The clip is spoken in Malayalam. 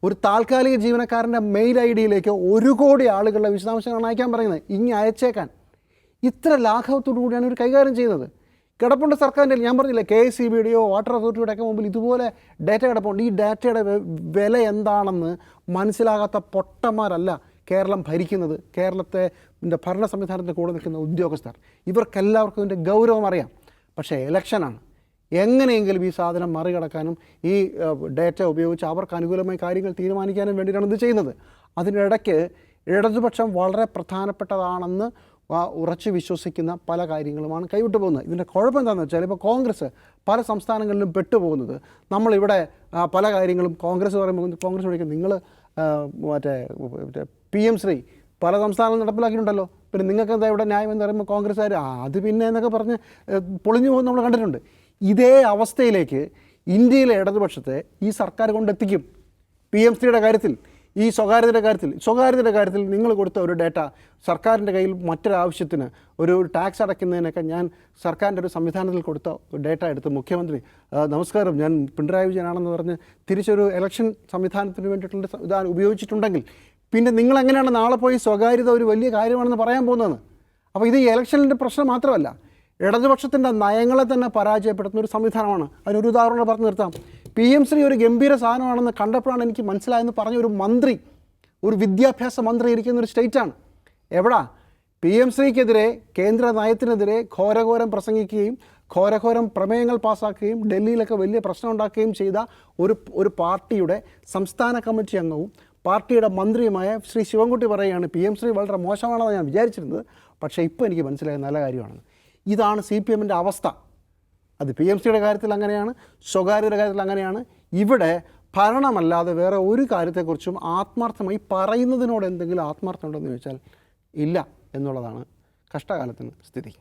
ഒരു താൽക്കാലിക ജീവനക്കാരൻ്റെ മെയിൽ ഐ ഡിയിലേക്ക് 1 കോടി ആളുകളുടെ വിശദാംശങ്ങളാണ് അയക്കാൻ പറയുന്നത്. ഇങ്ങനെ അയച്ചേക്കാൻ ഇത്ര ലാഘവത്തോടു കൂടിയാണ് ഇവർ കൈകാര്യം ചെയ്യുന്നത്. കിടപ്പുണ്ട് സർക്കാരിൻ്റെ, ഞാൻ പറഞ്ഞില്ലേ, KSEBയുടെയോ വാട്ടർ അതോറിറ്റിയുടെ ഒക്കെ മുമ്പിൽ ഇതുപോലെ ഡാറ്റ കിടപ്പുണ്ട്. ഈ ഡാറ്റയുടെ വില എന്താണെന്ന് മനസ്സിലാകാത്ത പൊട്ടന്മാരല്ല കേരളം ഭരിക്കുന്നത്, കേരളത്തെ ഭരണ സംവിധാനത്തിന് കൂടെ നിൽക്കുന്ന ഉദ്യോഗസ്ഥർ. ഇവർക്കെല്ലാവർക്കും ഇതിൻ്റെ ഗൗരവം അറിയാം. പക്ഷേ ഇലക്ഷനാണ്, എങ്ങനെയെങ്കിലും ഈ സാധനം മറികടക്കാനും ഈ ഡാറ്റ ഉപയോഗിച്ച് അവർക്ക് അനുകൂലമായ കാര്യങ്ങൾ തീരുമാനിക്കാനും വേണ്ടിയിട്ടാണ് ഇത് ചെയ്യുന്നത്. അതിനിടയ്ക്ക് ഇടതുപക്ഷം വളരെ പ്രധാനപ്പെട്ടതാണെന്ന് ഉറച്ചു വിശ്വസിക്കുന്ന പല കാര്യങ്ങളുമാണ് കൈവിട്ടു പോകുന്നത്. ഇതിൻ്റെ കുഴപ്പം എന്താണെന്ന് വെച്ചാൽ, ഇപ്പോൾ കോൺഗ്രസ് പല സംസ്ഥാനങ്ങളിലും പെട്ടുപോകുന്നത്, നമ്മളിവിടെ പല കാര്യങ്ങളും കോൺഗ്രസ് പറയുമ്പോൾ കോൺഗ്രസ് വിളിക്കും, നിങ്ങൾ മറ്റേ PM ശ്രീ പല സംസ്ഥാനങ്ങളും നടപ്പിലാക്കിയിട്ടുണ്ടല്ലോ, പിന്നെ നിങ്ങൾക്ക് എന്താ ഇവിടെ ന്യായം എന്ന് പറയുമ്പോൾ കോൺഗ്രസ്സുകാർ അത് പിന്നെ എന്നൊക്കെ പറഞ്ഞ് പൊളിഞ്ഞു പോകുന്ന നമ്മൾ കണ്ടിട്ടുണ്ട്. ഇതേ അവസ്ഥയിലേക്ക് ഇന്ത്യയിലെ ഇടതുപക്ഷത്തെ ഈ സർക്കാർ കൊണ്ടെത്തിക്കും. PM ശ്രീയുടെ കാര്യത്തിൽ, ഈ സ്വകാര്യതയുടെ കാര്യത്തിൽ നിങ്ങൾ കൊടുത്ത ഒരു ഡാറ്റ സർക്കാരിൻ്റെ കയ്യിൽ മറ്റൊരാവശ്യത്തിന് ഒരു ടാക്സ് അടയ്ക്കുന്നതിനൊക്കെ ഞാൻ സർക്കാരിൻ്റെ ഒരു സംവിധാനത്തിൽ കൊടുത്ത ഡാറ്റ എടുത്ത് മുഖ്യമന്ത്രി നമസ്കാരം ഞാൻ പിണറായി വിജയനാണെന്ന് പറഞ്ഞ് തിരിച്ചൊരു ഇലക്ഷൻ സംവിധാനത്തിന് വേണ്ടിയിട്ടുള്ള ഇതാണ് ഉപയോഗിച്ചിട്ടുണ്ടെങ്കിൽ പിന്നെ നിങ്ങളെങ്ങനെയാണ് നാളെ പോയി സ്വകാര്യത ഒരു വലിയ കാര്യമാണെന്ന് പറയാൻ പോകുന്നതെന്ന്? അപ്പോൾ ഇത് ഈ ഇലക്ഷനിൻ്റെ പ്രശ്നം മാത്രമല്ല, ഇടതുപക്ഷത്തിൻ്റെ നയങ്ങളെ തന്നെ പരാജയപ്പെടുത്തുന്ന ഒരു സംവിധാനമാണ്. അതിനൊരു ഉദാഹരണം പറഞ്ഞു നിർത്താം. PM ശ്രീ ഒരു ഗംഭീര സാധനമാണെന്ന് കണ്ടപ്പോഴാണ് എനിക്ക് മനസ്സിലായെന്ന് പറഞ്ഞ ഒരു മന്ത്രി, ഒരു വിദ്യാഭ്യാസ മന്ത്രി ഇരിക്കുന്ന ഒരു സ്റ്റേറ്റാണ്. എവിടാ PM ശ്രീക്കെതിരെ കേന്ദ്ര നയത്തിനെതിരെ ഘോരഘോരം പ്രസംഗിക്കുകയും ഘോരഘോരം പ്രമേയങ്ങൾ പാസ്സാക്കുകയും ഡൽഹിയിലൊക്കെ വലിയ പ്രശ്നം ഉണ്ടാക്കുകയും ചെയ്ത ഒരു പാർട്ടിയുടെ സംസ്ഥാന കമ്മിറ്റി അംഗവും പാർട്ടിയുടെ മന്ത്രിയുമായ ശ്രീ ശിവൻകുട്ടി പറയുകയാണ് PM ശ്രീ വളരെ മോശമാണെന്ന് ഞാൻ വിചാരിച്ചിരുന്നത്, പക്ഷേ ഇപ്പോൾ എനിക്ക് മനസ്സിലായ നല്ല കാര്യമാണെന്ന്. ഇതാണ് CPMൻ്റെ അവസ്ഥ. അത് PM ശ്രീയുടെ കാര്യത്തിൽ അങ്ങനെയാണ്, സ്വകാര്യയുടെ കാര്യത്തിൽ അങ്ങനെയാണ്. ഇവിടെ ഭരണമല്ലാതെ വേറെ ഒരു കാര്യത്തെക്കുറിച്ചും ആത്മാർത്ഥമായി പറയുന്നതിനോട് എന്തെങ്കിലും ആത്മാർത്ഥം ഉണ്ടെന്ന് ചോദിച്ചാൽ ഇല്ല എന്നുള്ളതാണ് കഷ്ടകാലത്തിന് സ്ഥിതി.